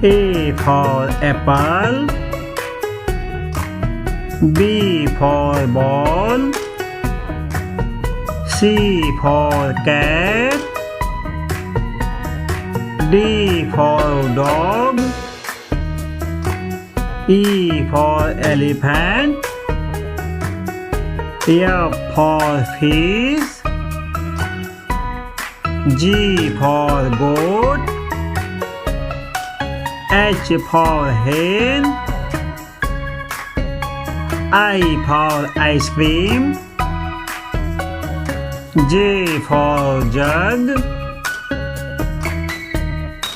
A for apple. B for ball. C for cat. D for dog. E for elephant. F for fish. G for goat. H for hen. I for ice cream. J for jug.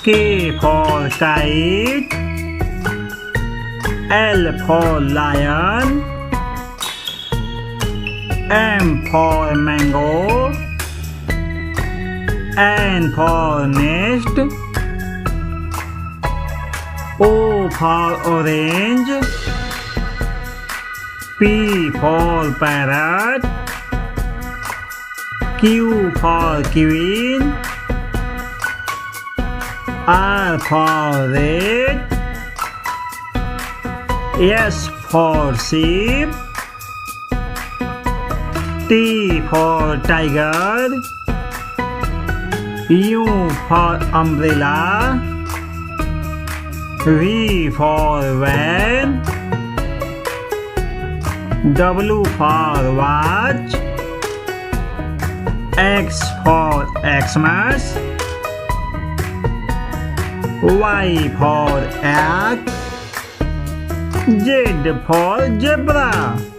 K for kite. L for lion. M for mango. N for nest. O for orange. P for parrot. Q for queen. R for red. S for sheep. T for tiger. U for umbrella. V for van. W for watch. X for Xmas. Y for egg. Z for zebra.